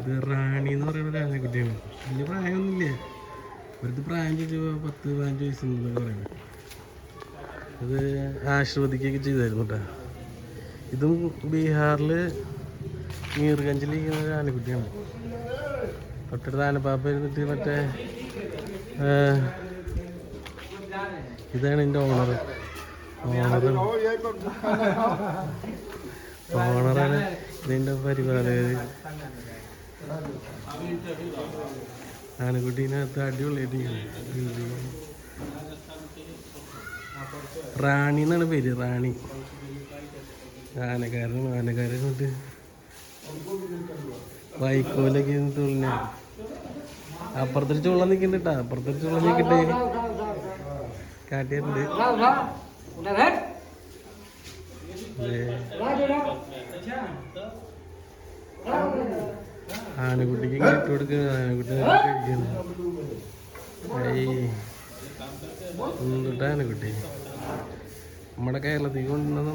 ഇത് റാണി എന്ന് പറയുന്ന ഒരു ആനക്കുട്ടിയാണ്. വലിയ പ്രായമൊന്നുമില്ല, ഇവർക്ക് പ്രായം ചോദിച്ചു 10-15 വയസ്സെന്നൊക്കെ പറയുന്നത്. ഇത് ആശീർവദിക്കുകയൊക്കെ ചെയ്തായിരുന്നു കേട്ടോ. ഇതും ബീഹാറിൽ മീർഗഞ്ചിലിരിക്കുന്ന ഒരു ആനക്കുട്ടിയാണ്. തൊട്ടടുത്ത് ആനപ്പാപ്പ ഇരുന്നിട്ട് മറ്റേ ഇതാണ് എൻ്റെ ഓണറാണ്. ഇതിൻ്റെ പരിപാലകർ. ആനക്കുട്ടീനകത്ത് അടിപൊളിയായിട്ട് റാണി എന്നാണ് പേര്, റാണി. ആനക്കാരൻ കൊണ്ട് വൈക്കോലൊക്കെ തുള്ളിന. അപ്പുറത്തൊരു ചുള്ളം നിൽക്കുന്നുണ്ട് കേട്ടോ, അപ്പുറത്തൊരു ചുള്ളം നിൽക്കട്ടെ കാട്ടിയിട്ടുണ്ട്. ആനക്കുട്ടിക്ക് ഇട്ട് കൊടുക്കുക, ആനക്കുട്ടി കഴിക്കുന്നു. ആനക്കുട്ടി നമ്മുടെ കേരളത്തിൽ കൊണ്ടുവന്ന